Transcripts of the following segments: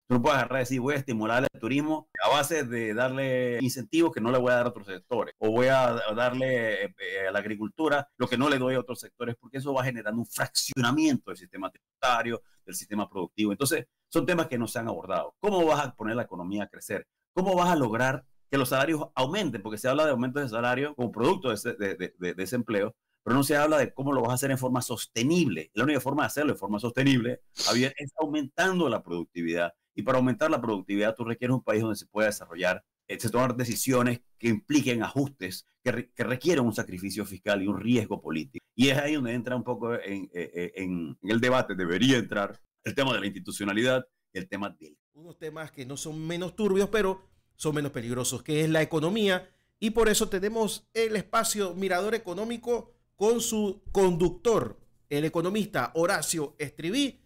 Tú no puedes agarrar y decir, voy a estimular el turismo a base de darle incentivos que no le voy a dar a otros sectores, o voy a darle a la agricultura lo que no le doy a otros sectores, porque eso va generando un fraccionamiento del sistema tributario, del sistema productivo. Entonces, son temas que no se han abordado. ¿Cómo vas a poner la economía a crecer? ¿Cómo vas a lograr que los salarios aumenten? Porque se habla de aumento de salario como producto de ese empleo, pero no se habla de cómo lo vas a hacer en forma sostenible. La única forma de hacerlo en forma sostenible, Javier, es aumentando la productividad. Y para aumentar la productividad, tú requieres un país donde se pueda desarrollar, se tomar decisiones que impliquen ajustes, que requieren un sacrificio fiscal y un riesgo político. Y es ahí donde entra un poco en el debate, debería entrar el tema de la institucionalidad y el tema del... Unos temas que no son menos turbios, pero son menos peligrosos, que es la economía. Y por eso tenemos el espacio Mirador Económico con su conductor, el economista Horacio Estriví,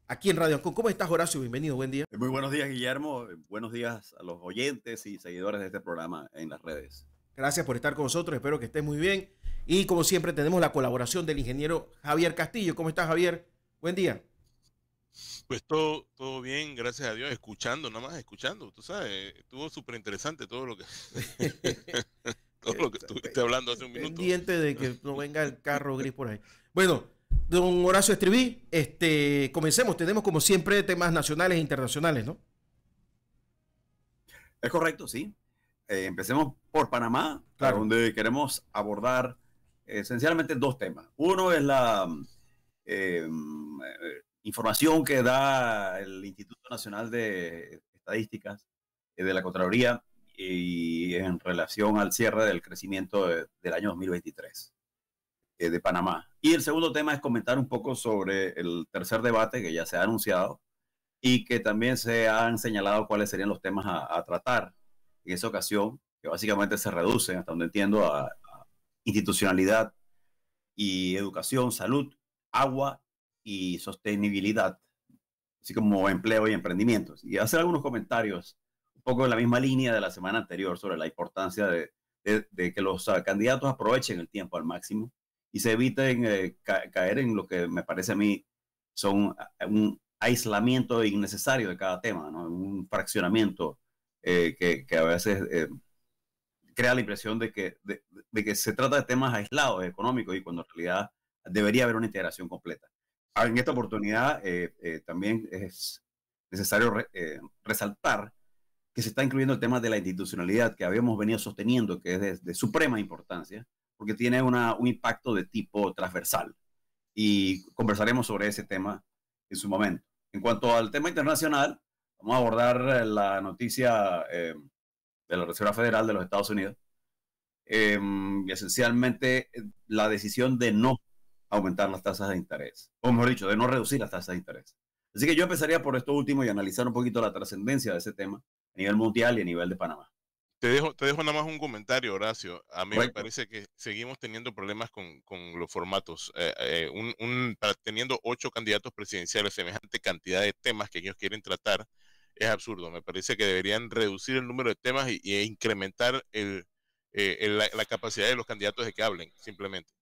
aquí en Radio Ancon. ¿Cómo estás, Horacio? Bienvenido, buen día. Muy buenos días, Guillermo. Buenos días a los oyentes y seguidores de este programa en las redes. Gracias por estar con nosotros, espero que estés muy bien. Y como siempre tenemos la colaboración del ingeniero Javier Castillo. ¿Cómo estás, Javier? Buen día. Pues todo bien, gracias a Dios, escuchando, nada más escuchando, tú sabes, estuvo súper interesante todo lo que todo lo que estuviste hablando hace un minuto. Pendiente de que no venga el carro gris por ahí. Bueno, don Horacio Estriví, comencemos, tenemos como siempre temas nacionales e internacionales, ¿no? Es correcto, sí. Empecemos por Panamá, claro, donde queremos abordar esencialmente dos temas. Uno es la información que da el Instituto Nacional de Estadísticas de la Contraloría y en relación al cierre del crecimiento del año 2023 de Panamá. Y el segundo tema es comentar un poco sobre el tercer debate que ya se ha anunciado y que también se han señalado cuáles serían los temas a tratar en esa ocasión, que básicamente se reducen, hasta donde entiendo, a institucionalidad y educación, salud, agua y sostenibilidad, así como empleo y emprendimientos. Y hacer algunos comentarios un poco en la misma línea de la semana anterior sobre la importancia de que los candidatos aprovechen el tiempo al máximo y se eviten caer en lo que me parece a mí son un aislamiento innecesario de cada tema, ¿no? Un fraccionamiento que a veces crea la impresión de que se trata de temas aislados económicos y cuando en realidad debería haber una integración completa. En esta oportunidad también es necesario resaltar que se está incluyendo el tema de la institucionalidad que habíamos venido sosteniendo, que es de suprema importancia, porque tiene un impacto de tipo transversal. Y conversaremos sobre ese tema en su momento. En cuanto al tema internacional, vamos a abordar la noticia de la Reserva Federal de los Estados Unidos, y esencialmente la decisión de no aumentar las tasas de interés, o mejor dicho, de no reducir las tasas de interés. Así que yo empezaría por esto último y analizar un poquito la trascendencia de ese tema a nivel mundial y a nivel de Panamá. Te dejo nada más un comentario, Horacio. A mí me parece que seguimos teniendo problemas con los formatos. Teniendo 8 candidatos presidenciales, semejante cantidad de temas que ellos quieren tratar, es absurdo. Me parece que deberían reducir el número de temas e incrementar la capacidad de los candidatos de que hablen, simplemente,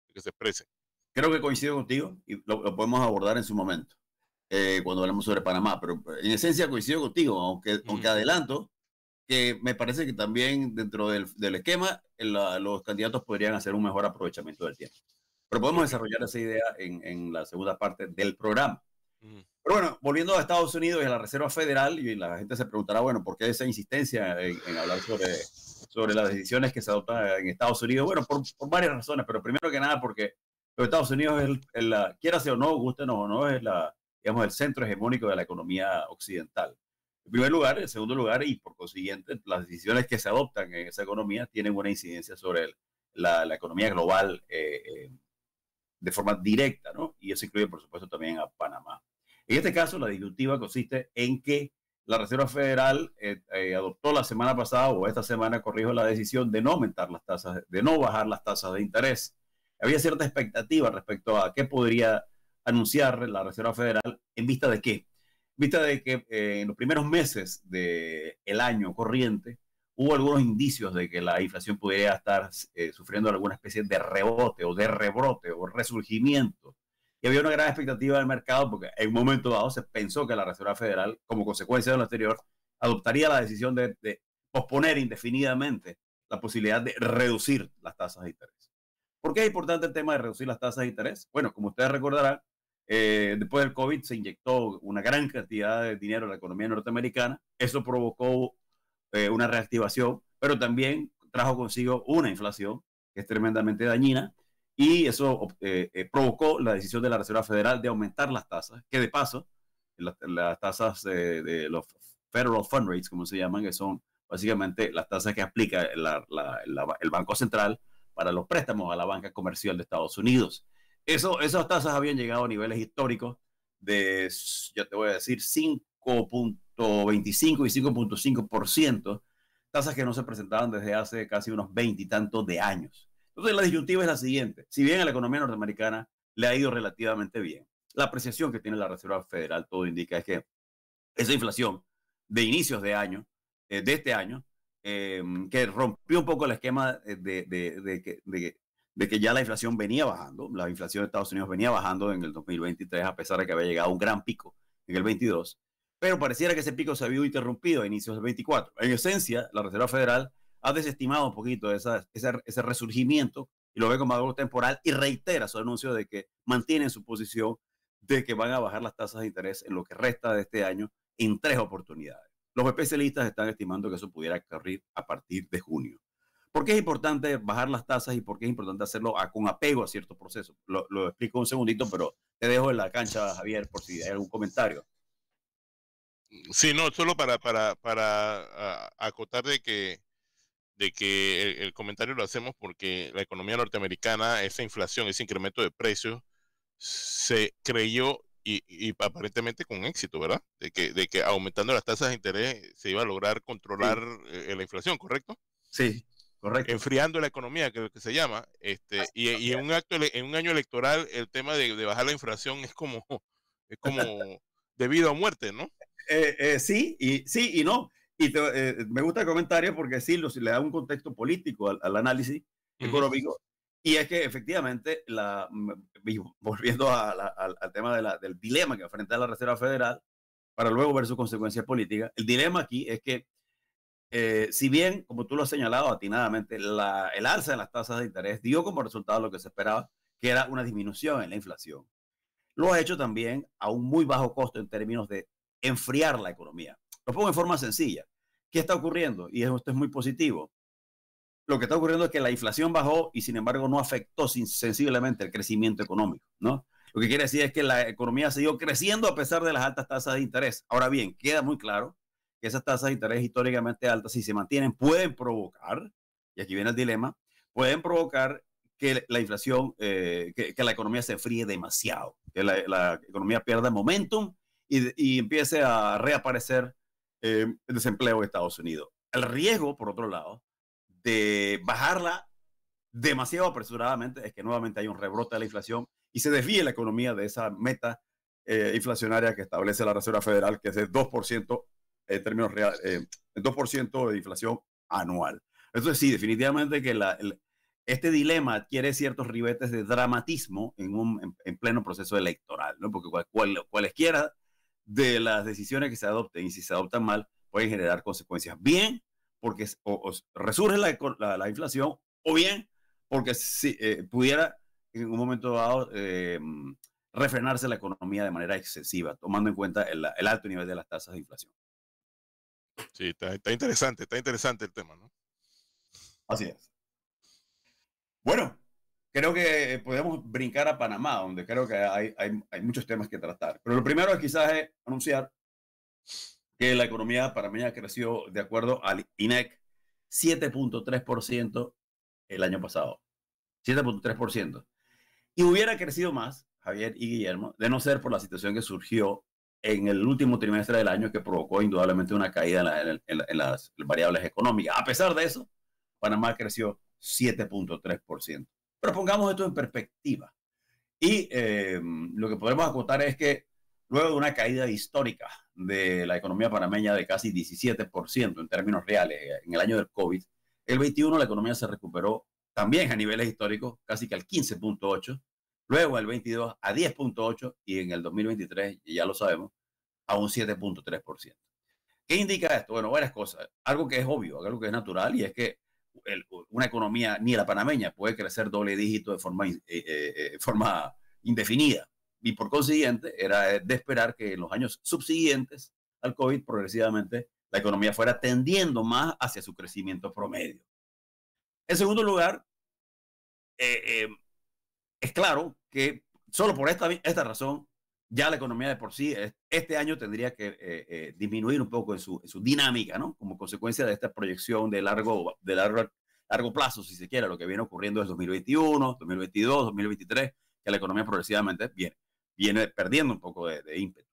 de que se expresen. Creo que coincido contigo y lo podemos abordar en su momento, cuando hablamos sobre Panamá, pero en esencia coincido contigo, aunque adelanto que me parece que también dentro del esquema los candidatos podrían hacer un mejor aprovechamiento del tiempo. Pero podemos desarrollar esa idea en la segunda parte del programa. Pero bueno, volviendo a Estados Unidos y a la Reserva Federal, y la gente se preguntará, bueno, ¿por qué esa insistencia en hablar sobre las decisiones que se adoptan en Estados Unidos? Bueno, por varias razones, pero primero que nada porque los Estados Unidos es quiera sea o no, gusten o no, es digamos, el centro hegemónico de la economía occidental. En primer lugar, en segundo lugar, y por consiguiente, las decisiones que se adoptan en esa economía tienen una incidencia sobre la economía global de forma directa, ¿no? Y eso incluye, por supuesto, también a Panamá. En este caso, la disyuntiva consiste en que la Reserva Federal adoptó la semana pasada, o esta semana, corrijo, la decisión de no aumentar las tasas, de no bajar las tasas de interés. Había cierta expectativa respecto a qué podría anunciar la Reserva Federal en vista de qué. En vista de que en los primeros meses del año corriente hubo algunos indicios de que la inflación pudiera estar sufriendo alguna especie de rebote o de rebrote o resurgimiento Y había una gran expectativa del mercado porque en un momento dado se pensó que la Reserva Federal, como consecuencia de lo anterior, adoptaría la decisión de posponer indefinidamente la posibilidad de reducir las tasas de interés. ¿Por qué es importante el tema de reducir las tasas de interés? Bueno, como ustedes recordarán, después del COVID se inyectó una gran cantidad de dinero en la economía norteamericana. Eso provocó una reactivación, pero también trajo consigo una inflación que es tremendamente dañina, y eso provocó la decisión de la Reserva Federal de aumentar las tasas, que de paso, las tasas de los Federal Fund Rates, como se llaman, que son básicamente las tasas que aplica el Banco Central para los préstamos a la banca comercial de Estados Unidos. Esas tasas habían llegado a niveles históricos de, ya te voy a decir, 5.25 y 5.5%, tasas que no se presentaban desde hace casi unos 20 y tantos de años. Entonces la disyuntiva es la siguiente: si bien a la economía norteamericana le ha ido relativamente bien, la apreciación que tiene la Reserva Federal, todo indica, es que esa inflación de inicios de año, de este año, que rompió un poco el esquema de que ya la inflación venía bajando. La inflación de Estados Unidos venía bajando en el 2023, a pesar de que había llegado a un gran pico en el 22, pero pareciera que ese pico se había interrumpido a inicios del 24. En esencia, la Reserva Federal ha desestimado un poquito ese resurgimiento y lo ve como algo temporal, y reitera su anuncio de que mantienen su posición de que van a bajar las tasas de interés en lo que resta de este año en 3 oportunidades. Los especialistas están estimando que eso pudiera ocurrir a partir de junio. ¿Por qué es importante bajar las tasas y por qué es importante hacerlo con apego a ciertos procesos? Lo explico un segundito, pero te dejo en la cancha, Javier, por si hay algún comentario. Sí, no, solo para acotar de que el comentario lo hacemos porque la economía norteamericana, esa inflación, ese incremento de precios, se creyó y aparentemente con éxito, ¿verdad? De que aumentando las tasas de interés se iba a lograr controlar la inflación, ¿correcto? Sí, correcto. Enfriando la economía, que es lo que se llama. Y en un año electoral el tema de bajar la inflación es como de vida o muerte, ¿no? Sí y no. Y me gusta el comentario porque sí le da un contexto político al análisis económico. Y es que efectivamente, volviendo al tema del dilema que enfrenta la Reserva Federal para luego ver sus consecuencias políticas, el dilema aquí es que, si bien, como tú lo has señalado atinadamente, el alza de las tasas de interés dio como resultado lo que se esperaba, que era una disminución en la inflación, lo ha hecho también a un muy bajo costo en términos de enfriar la economía. Lo pongo en forma sencilla. ¿Qué está ocurriendo? Y esto es muy positivo. Lo que está ocurriendo es que la inflación bajó y sin embargo no afectó sensiblemente el crecimiento económico, ¿no? Lo que quiere decir es que la economía siguió creciendo a pesar de las altas tasas de interés. Ahora bien, queda muy claro que esas tasas de interés históricamente altas, si se mantienen, pueden provocar, y aquí viene el dilema, pueden provocar que la inflación, que la economía se enfríe demasiado, que la economía pierda momentum y empiece a reaparecer el desempleo en Estados Unidos. El riesgo, por otro lado, de bajarla demasiado apresuradamente es que nuevamente hay un rebrote de la inflación y se desvíe la economía de esa meta inflacionaria que establece la Reserva Federal, que es el 2% en términos reales, el 2% de inflación anual. Entonces sí, definitivamente que este dilema adquiere ciertos ribetes de dramatismo en pleno proceso electoral, ¿no? Porque cualesquiera de las decisiones que se adopten, y si se adoptan mal, pueden generar consecuencias. Bien, porque o resurge la inflación, o bien porque si, pudiera en un momento dado refrenarse la economía de manera excesiva, tomando en cuenta el alto nivel de las tasas de inflación. Sí, está interesante el tema, ¿no? Así es. Bueno, creo que podemos brincar a Panamá, donde creo que hay muchos temas que tratar. Pero lo primero es quizás anunciar que la economía panameña creció, de acuerdo al INEC, 7.3% el año pasado. 7.3%. Y hubiera crecido más, Javier y Guillermo, de no ser por la situación que surgió en el último trimestre del año, que provocó indudablemente una caída en las variables económicas. A pesar de eso, Panamá creció 7.3%. Pero pongamos esto en perspectiva. Y lo que podemos acotar es que luego de una caída histórica de la economía panameña de casi 17% en términos reales en el año del COVID, el 21 la economía se recuperó también a niveles históricos, casi que al 15.8%, luego el 22 a 10.8% y en el 2023, ya lo sabemos, a un 7.3%. ¿Qué indica esto? Bueno, varias cosas. Algo que es obvio, algo que es natural, y es que una economía, ni la panameña, puede crecer doble dígito de forma indefinida. Y por consiguiente, era de esperar que en los años subsiguientes al COVID, progresivamente, la economía fuera tendiendo más hacia su crecimiento promedio. En segundo lugar, es claro que solo por esta razón, ya la economía de por sí este año tendría que disminuir un poco en su dinámica, ¿no? Como consecuencia de esta proyección de largo plazo, si se quiere, lo que viene ocurriendo es 2021, 2022, 2023, que la economía progresivamente viene perdiendo un poco de ímpetu.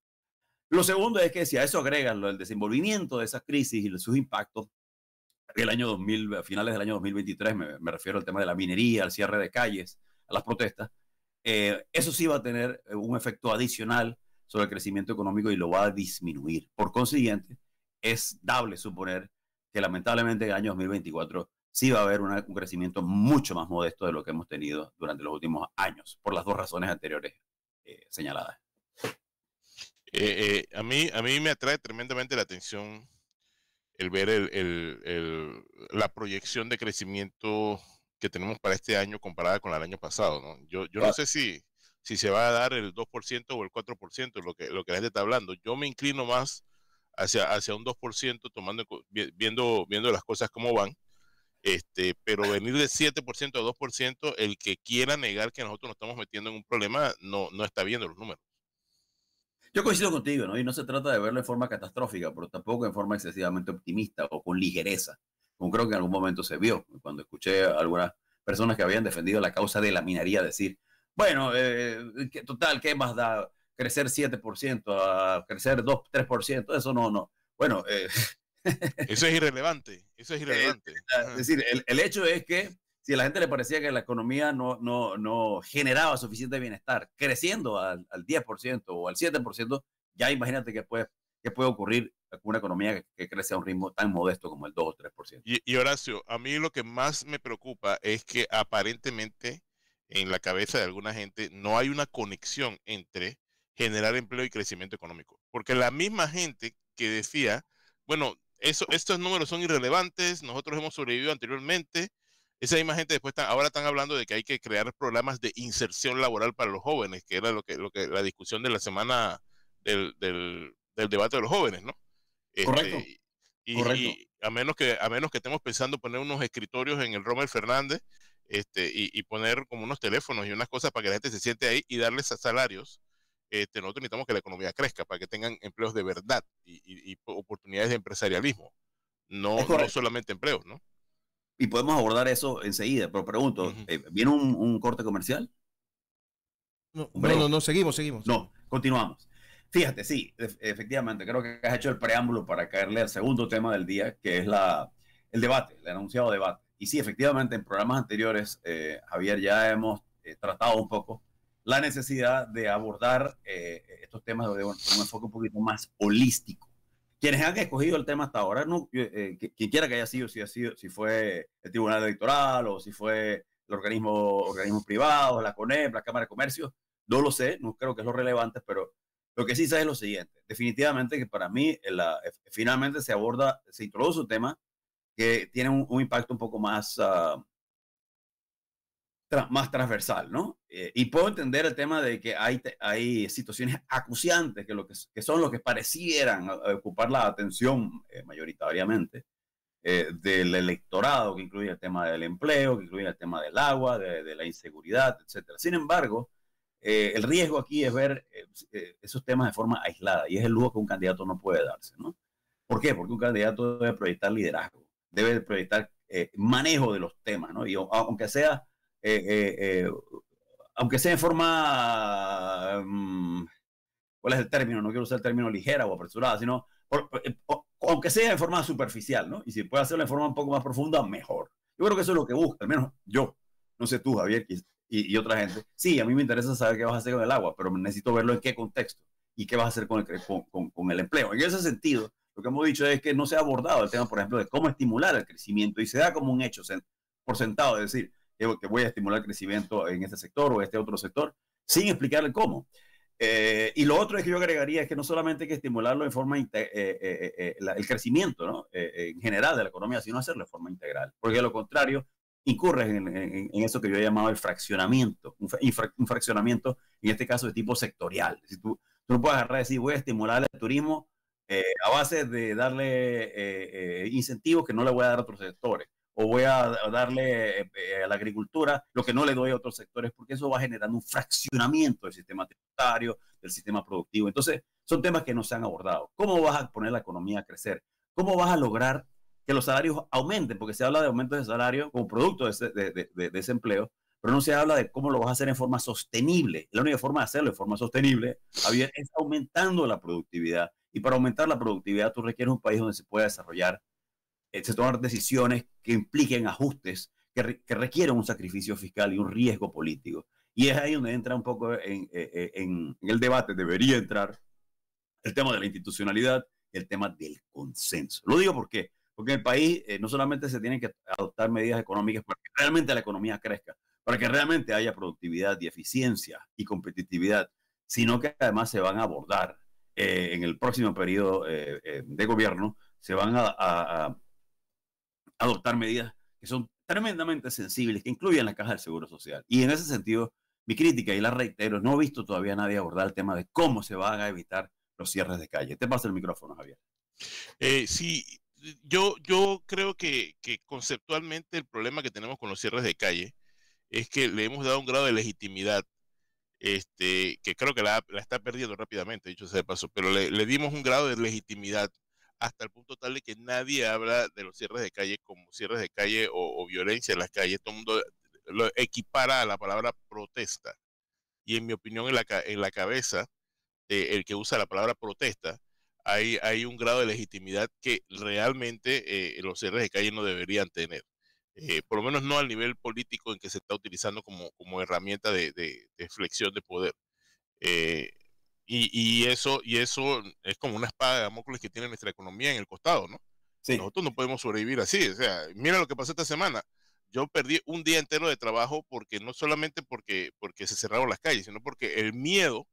Lo segundo es que si a eso agregan el desenvolvimiento de esas crisis y sus impactos, el año 2000, a finales del año 2023, me refiero al tema de la minería, al cierre de calles, a las protestas, eso sí va a tener un efecto adicional sobre el crecimiento económico y lo va a disminuir. Por consiguiente, es dable suponer que lamentablemente en el año 2024 sí va a haber un crecimiento mucho más modesto de lo que hemos tenido durante los últimos años, por las dos razones anteriores señaladas. A mí me atrae tremendamente la atención el ver la proyección de crecimiento que tenemos para este año comparada con el año pasado, ¿no? Yo no sé si se va a dar el 2% o el 4%, lo que la gente está hablando. Yo me inclino más hacia un 2%, viendo las cosas como van. Pero venir de 7% a 2%, el que quiera negar que nosotros nos estamos metiendo en un problema, no está viendo los números. Yo coincido contigo, ¿no? Y no se trata de verlo en forma catastrófica, pero tampoco en forma excesivamente optimista o con ligereza, como creo que en algún momento se vio, cuando escuché a algunas personas que habían defendido la causa de la minería decir, bueno, total, ¿qué más da crecer 7% a crecer 2, 3%? Eso no. Bueno, eso es irrelevante, eso es irrelevante. Es decir, el hecho es que si a la gente le parecía que la economía no generaba suficiente bienestar, creciendo al 10% o al 7%, ya imagínate que puede ocurrir con una economía que crece a un ritmo tan modesto como el 2 o 3%. Y Horacio, a mí lo que más me preocupa es que aparentemente en la cabeza de alguna gente no hay una conexión entre generar empleo y crecimiento económico. Porque la misma gente que decía, bueno, estos números son irrelevantes, nosotros hemos sobrevivido anteriormente, esa misma gente después ahora están hablando de que hay que crear programas de inserción laboral para los jóvenes, que era lo que la discusión de la semana del debate de los jóvenes, ¿no? Correcto. Correcto. Y a menos que estemos pensando poner unos escritorios en el Rommel Fernández, y poner como unos teléfonos y unas cosas para que la gente se siente ahí y darles salarios, nosotros necesitamos que la economía crezca para que tengan empleos de verdad y oportunidades de empresarialismo, no solamente empleos, ¿no? Y podemos abordar eso enseguida, pero pregunto, ¿viene un corte comercial? No, seguimos. No, continuamos. Fíjate, sí, efectivamente, creo que has hecho el preámbulo para caerle al segundo tema del día, que es el debate, el anunciado debate. Y sí, efectivamente, en programas anteriores, Javier, ya hemos tratado un poco la necesidad de abordar estos temas de un enfoque un poquito más holístico. Quienes han escogido el tema hasta ahora, quien quiera que haya sido, si fue el Tribunal Electoral o si fue el organismos privados, la CONEP, la Cámara de Comercio, no lo sé, no creo que es lo relevante, pero lo que sí sé es lo siguiente. Definitivamente que para mí finalmente se introduce un tema que tiene un impacto un poco más transversal, ¿no? Y puedo entender el tema de que hay situaciones acuciantes que son los que parecieran ocupar la atención mayoritariamente del electorado, que incluye el tema del empleo, que incluye el tema del agua, de la inseguridad, etcétera. Sin embargo, el riesgo aquí es ver esos temas de forma aislada, y es el lujo que un candidato no puede darse, ¿no? ¿Por qué? Porque un candidato debe proyectar liderazgo, debe proyectar manejo de los temas, ¿no? Y aunque sea en forma, ¿cuál es el término? No quiero usar el término ligera o apresurada, sino aunque sea en forma superficial, ¿no? Y si puede hacerlo en forma un poco más profunda, mejor. Yo creo que eso es lo que busca, al menos yo. No sé tú, Javier, y otra gente. Sí, a mí me interesa saber qué vas a hacer con el agua, pero necesito verlo en qué contexto y qué vas a hacer con el empleo. En ese sentido, lo que hemos dicho es que no se ha abordado el tema, por ejemplo, de cómo estimular el crecimiento, y se da como un hecho por sentado, es decir, que voy a estimular el crecimiento en este sector o este otro sector, sin explicarle cómo. Y lo otro es que yo agregaría es que no solamente hay que estimularlo en forma, el crecimiento, ¿no? En general de la economía, sino hacerlo de forma integral. Porque de lo contrario, incurres en eso que yo he llamado el fraccionamiento, un fraccionamiento, en este caso de tipo sectorial. Si tú no puedes agarrar y decir, voy a estimular el turismo a base de darle incentivos que no le voy a dar a otros sectores o voy a darle a la agricultura lo que no le doy a otros sectores, porque eso va generando un fraccionamiento del sistema tributario, del sistema productivo. Entonces, son temas que no se han abordado. ¿Cómo vas a poner la economía a crecer? ¿Cómo vas a lograr que los salarios aumenten? Porque se habla de aumentos de salario como producto de ese empleo, pero no se habla de cómo lo vas a hacer en forma sostenible. La única forma de hacerlo de forma sostenible, Javier, es aumentando la productividad. Y para aumentar la productividad, tú requieres un país donde se pueda desarrollar, se toman decisiones que impliquen ajustes, que requieren un sacrificio fiscal y un riesgo político. Y es ahí donde entra un poco en el debate, debería entrar el tema de la institucionalidad, el tema del consenso. Lo digo porque en el país no solamente se tienen que adoptar medidas económicas para que realmente la economía crezca, para que realmente haya productividad y eficiencia y competitividad, sino que además se van a abordar en el próximo periodo de gobierno, se van a adoptar medidas que son tremendamente sensibles, que incluyen la caja del Seguro Social. Y en ese sentido, mi crítica, y la reitero, no he visto todavía a nadie abordar el tema de cómo se van a evitar los cierres de calle. Te paso el micrófono, Javier. Sí, yo creo que conceptualmente el problema que tenemos con los cierres de calle es que le hemos dado un grado de legitimidad, que creo que la está perdiendo rápidamente, dicho sea de paso, pero le dimos un grado de legitimidad hasta el punto tal de que nadie habla de los cierres de calle como cierres de calle o violencia en las calles. Todo el mundo lo equipara a la palabra protesta. Y en mi opinión, en la cabeza el que usa la palabra protesta, hay un grado de legitimidad que realmente los cierres de calle no deberían tener. Por lo menos no al nivel político en que se está utilizando como herramienta de flexión de poder. Eh, y eso es como una espada de Damocles que tiene nuestra economía en el costado, ¿no? Sí. Nosotros no podemos sobrevivir así. O sea, mira lo que pasó esta semana. Yo perdí un día entero de trabajo porque no solamente porque se cerraron las calles, sino porque el miedo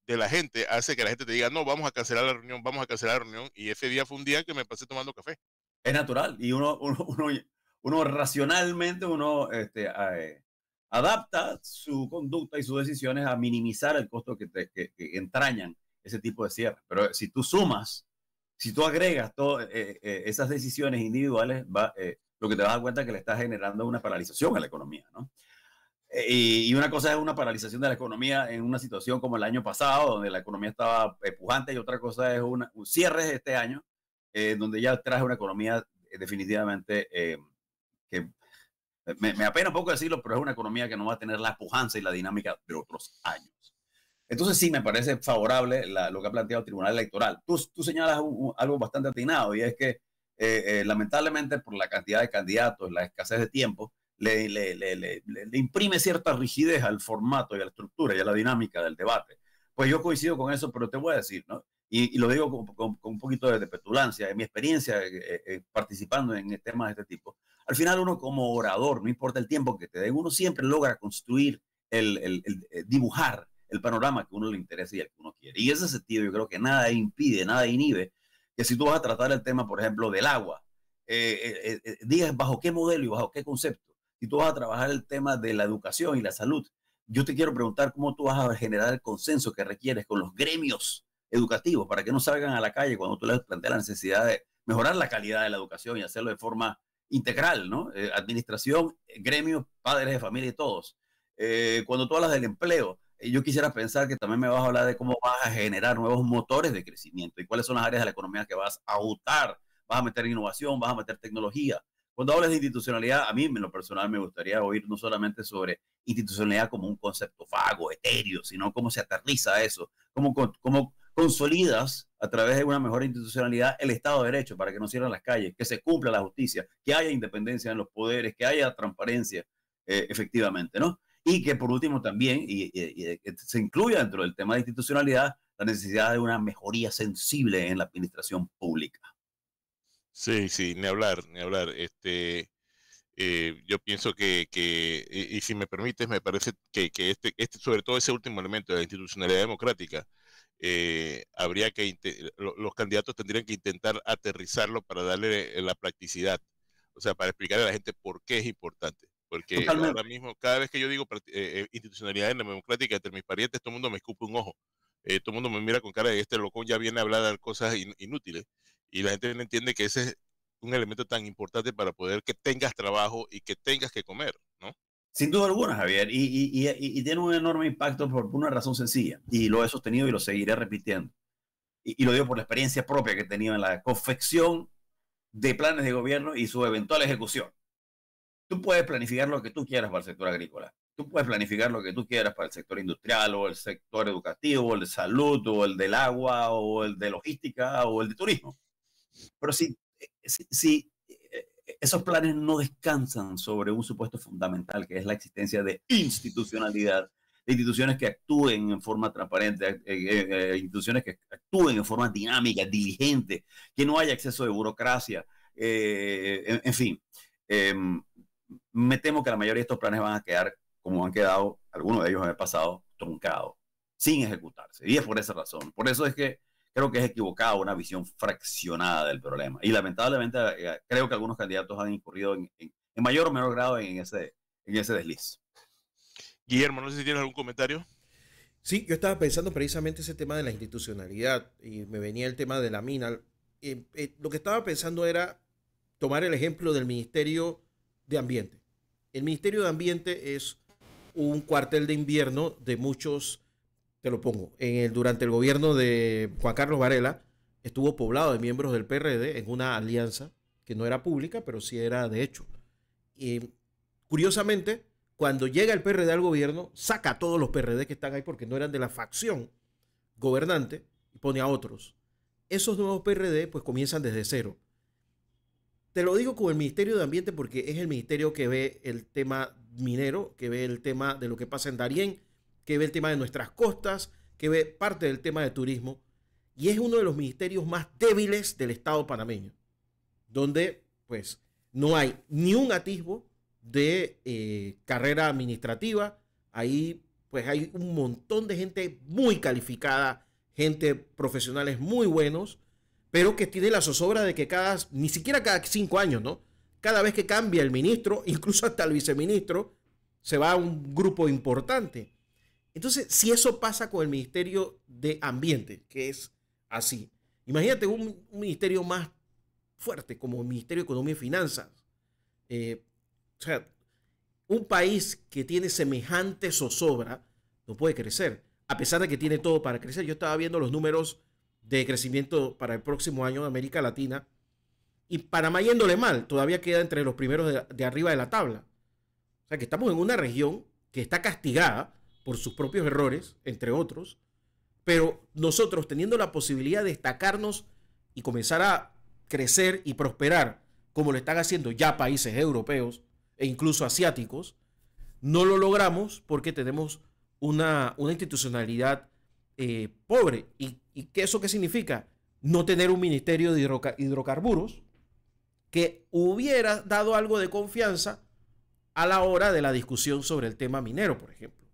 de la gente hace que la gente te diga, no, vamos a cancelar la reunión, vamos a cancelar la reunión. Y ese día fue un día que me pasé tomando café. Es natural. Y uno racionalmente, adapta su conducta y sus decisiones a minimizar el costo que entrañan ese tipo de cierre. Pero si tú sumas, si tú agregas todas esas decisiones individuales, lo que te vas a dar cuenta es que le estás generando una paralización a la economía, ¿no? Y una cosa es una paralización de la economía en una situación como el año pasado, donde la economía estaba pujante, y otra cosa es un cierre de este año, donde ya trae una economía definitivamente que me apena un poco decirlo, pero es una economía que no va a tener la pujanza y la dinámica de otros años. Entonces sí, me parece favorable lo que ha planteado el Tribunal Electoral. Tú señalas algo bastante atinado, y es que lamentablemente por la cantidad de candidatos, la escasez de tiempo, le imprime cierta rigidez al formato y a la estructura y a la dinámica del debate. Pues yo coincido con eso, pero te voy a decir, ¿no? Y lo digo con un poquito de petulancia, en mi experiencia participando en temas de este tipo. Al final uno como orador, no importa el tiempo que te den, uno siempre logra construir, dibujar el panorama que a uno le interesa y el que uno quiere. Y en ese sentido yo creo que nada impide, nada inhibe que si tú vas a tratar el tema, por ejemplo, del agua, digas bajo qué modelo y bajo qué concepto. Si tú vas a trabajar el tema de la educación y la salud, yo te quiero preguntar cómo tú vas a generar el consenso que requieres con los gremios educativos para que no salgan a la calle cuando tú les planteas la necesidad de mejorar la calidad de la educación y hacerlo de forma integral, ¿no? Administración, gremios, padres de familia y todos. Cuando tú hablas del empleo, yo quisiera pensar que también me vas a hablar de cómo vas a generar nuevos motores de crecimiento y cuáles son las áreas de la economía que vas a autar, vas a meter innovación, vas a meter tecnología. Cuando hablas de institucionalidad, a mí en lo personal me gustaría oír no solamente sobre institucionalidad como un concepto vago, etéreo, sino cómo se aterriza eso, cómo consolidas a través de una mejor institucionalidad el Estado de Derecho para que no cierren las calles, que se cumpla la justicia, que haya independencia en los poderes, que haya transparencia efectivamente, ¿no? Y que por último también se incluya dentro del tema de institucionalidad la necesidad de una mejoría sensible en la administración pública. Sí, sí, ni hablar, ni hablar. Yo pienso y si me permites, me parece que sobre todo ese último elemento de la institucionalidad democrática, habría los candidatos tendrían que intentar aterrizarlo para darle la practicidad, o sea, para explicarle a la gente por qué es importante. Porque ahora Totalmente. mismo, cada vez que yo digo institucionalidad democrática entre mis parientes, todo el mundo me escupe un ojo. Todo el mundo me mira con cara de este loco ya viene a hablar de cosas inútiles. Y la gente no entiende que ese es un elemento tan importante para poder que tengas trabajo y que tengas que comer, ¿no? Sin duda alguna, Javier, y tiene un enorme impacto por una razón sencilla, y lo he sostenido y lo seguiré repitiendo. Y lo digo por la experiencia propia que he tenido en la confección de planes de gobierno y su eventual ejecución. Tú puedes planificar lo que tú quieras para el sector agrícola. Tú puedes planificar lo que tú quieras para el sector industrial o el sector educativo, o el de salud, o el del agua, o el de logística, o el de turismo. Pero si esos planes no descansan sobre un supuesto fundamental, que es la existencia de institucionalidad, de instituciones que actúen en forma transparente, instituciones que actúen en forma dinámica, diligente, que no haya exceso de burocracia, en fin. Me temo que la mayoría de estos planes van a quedar, como han quedado, algunos de ellos en el pasado, truncados, sin ejecutarse. Y es por esa razón. Por eso es que creo que es equivocada una visión fraccionada del problema. Y lamentablemente creo que algunos candidatos han incurrido en mayor o menor grado en ese desliz. Guillermo, no sé si tienes algún comentario. Sí, yo estaba pensando precisamente ese tema de la institucionalidad y me venía el tema de la mina. Lo que estaba pensando era tomar el ejemplo del Ministerio de Ambiente. El Ministerio de Ambiente es un cuartel de invierno de muchos, te lo pongo, durante el gobierno de Juan Carlos Varela estuvo poblado de miembros del PRD en una alianza que no era pública, pero sí era de hecho. Y curiosamente, cuando llega el PRD al gobierno, saca a todos los PRD que están ahí porque no eran de la facción gobernante y pone a otros. Esos nuevos PRD pues comienzan desde cero. Te lo digo con el Ministerio de Ambiente porque es el ministerio que ve el tema minero, que ve el tema de lo que pasa en Darién, que ve el tema de nuestras costas, que ve parte del tema de turismo, y es uno de los ministerios más débiles del Estado panameño, donde pues no hay ni un atisbo de carrera administrativa. Ahí pues hay un montón de gente muy calificada, gente profesionales muy buenos, pero que tiene la zozobra de que ni siquiera cada 5 años, ¿no? Cada vez que cambia el ministro, incluso hasta el viceministro, se va a un grupo importante. Entonces, si eso pasa con el Ministerio de Ambiente, que es así, imagínate un ministerio más fuerte como el Ministerio de Economía y Finanzas. O sea, un país que tiene semejante zozobra no puede crecer, a pesar de que tiene todo para crecer. Yo estaba viendo los números de crecimiento para el próximo año de América Latina y Panamá yéndole mal, todavía queda entre los primeros de arriba de la tabla. O sea que estamos en una región que está castigada por sus propios errores, entre otros, pero nosotros teniendo la posibilidad de destacarnos y comenzar a crecer y prosperar, como lo están haciendo ya países europeos e incluso asiáticos, no lo logramos porque tenemos una institucionalidad pobre. ¿Y eso qué significa? No tener un ministerio de hidrocarburos que hubiera dado algo de confianza a la hora de la discusión sobre el tema minero, por ejemplo.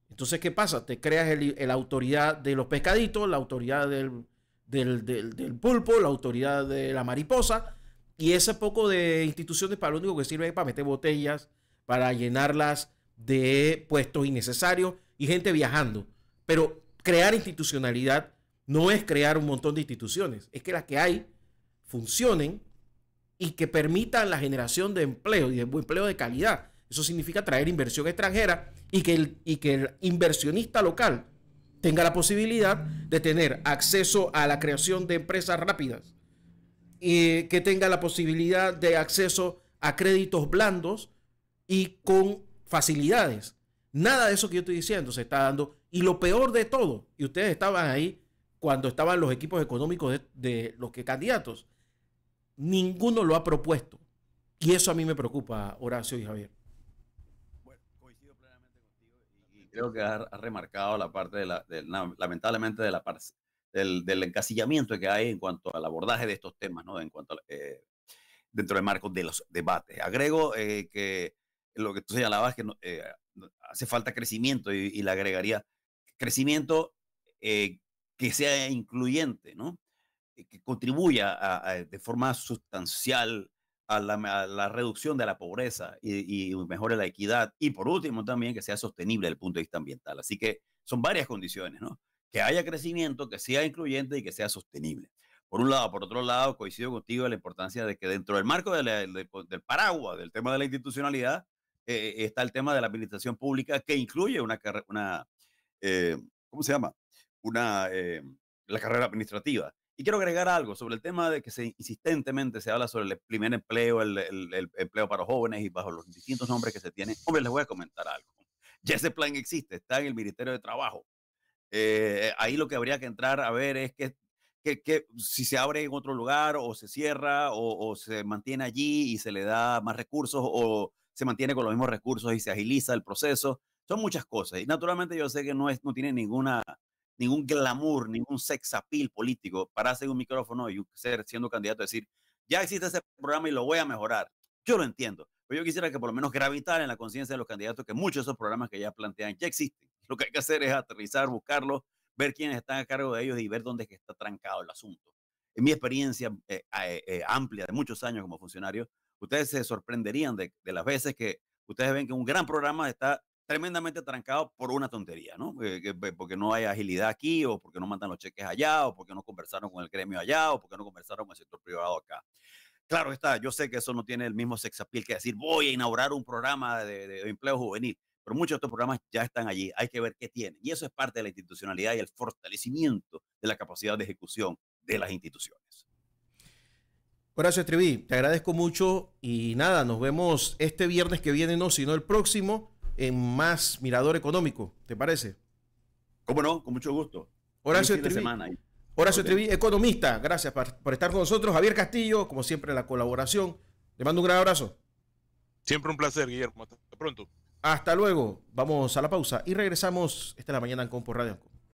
Entonces, ¿qué pasa? Te creas la autoridad de los pescaditos, la autoridad del pulpo, la autoridad de la mariposa, y ese poco de instituciones para lo único que sirve es para meter botellas, para llenarlas de puestos innecesarios y gente viajando. Pero crear institucionalidad no es crear un montón de instituciones, es que las que hay funcionen y que permitan la generación de empleo y de empleo de calidad. Eso significa traer inversión extranjera y que el inversionista local tenga la posibilidad de tener acceso a la creación de empresas rápidas y que tenga la posibilidad de acceso a créditos blandos y con facilidades. Nada de eso que yo estoy diciendo se está dando. Y lo peor de todo, y ustedes estaban ahí cuando estaban los equipos económicos de los que candidatos, ninguno lo ha propuesto. Y eso a mí me preocupa, Horacio y Javier. Bueno, coincido plenamente contigo y creo que has remarcado la parte lamentablemente del encasillamiento que hay en cuanto al abordaje de estos temas, ¿no? En cuanto dentro del marco de los debates. Agrego que lo que tú señalabas, que hace falta crecimiento y le agregaría crecimiento que sea incluyente, ¿no? Que contribuya de forma sustancial a la reducción de la pobreza y mejore la equidad. Y por último también que sea sostenible desde el punto de vista ambiental. Así que son varias condiciones, ¿no? Que haya crecimiento, que sea incluyente y que sea sostenible. Por un lado. Por otro lado, coincido contigo en la importancia de que dentro del marco del paraguas del tema de la institucionalidad está el tema de la administración pública que incluye ¿cómo se llama? La carrera administrativa. Y quiero agregar algo sobre el tema de que insistentemente se habla sobre el primer empleo, el empleo para jóvenes y bajo los distintos nombres que se tienen. Hombre, les voy a comentar algo. Ya ese plan existe, está en el Ministerio de Trabajo. Ahí lo que habría que entrar a ver es que si se abre en otro lugar o se cierra o se mantiene allí y se le da más recursos o se mantiene con los mismos recursos y se agiliza el proceso. Son muchas cosas. Y naturalmente yo sé que no tiene ningún glamour, ningún sex appeal político para hacer un micrófono y siendo candidato a decir, ya existe ese programa y lo voy a mejorar. Yo lo entiendo. Pero yo quisiera que por lo menos gravitar en la conciencia de los candidatos que muchos de esos programas que ya plantean ya existen. Lo que hay que hacer es aterrizar, buscarlos, ver quiénes están a cargo de ellos y ver dónde es que está trancado el asunto. En mi experiencia amplia de muchos años como funcionario, ustedes se sorprenderían de las veces que ustedes ven que un gran programa está tremendamente trancado por una tontería, ¿no? Porque no hay agilidad aquí, o porque no mandan los cheques allá, o porque no conversaron con el gremio allá, o porque no conversaron con el sector privado acá. Claro está, yo sé que eso no tiene el mismo sex appeal que decir voy a inaugurar un programa de empleo juvenil, pero muchos de estos programas ya están allí, hay que ver qué tienen. Y eso es parte de la institucionalidad y el fortalecimiento de la capacidad de ejecución de las instituciones. Horacio Estriví, te agradezco mucho y nada, nos vemos este viernes que viene, no, sino el próximo, en más Mirador Económico, ¿te parece? ¿Cómo no? Con mucho gusto. Horacio Estriví, economista, gracias por estar con nosotros. Javier Castillo, como siempre, la colaboración. Le mando un gran abrazo. Siempre un placer, Guillermo. Hasta pronto. Hasta luego. Vamos a la pausa y regresamos. Esta es la mañana en Compo Radio.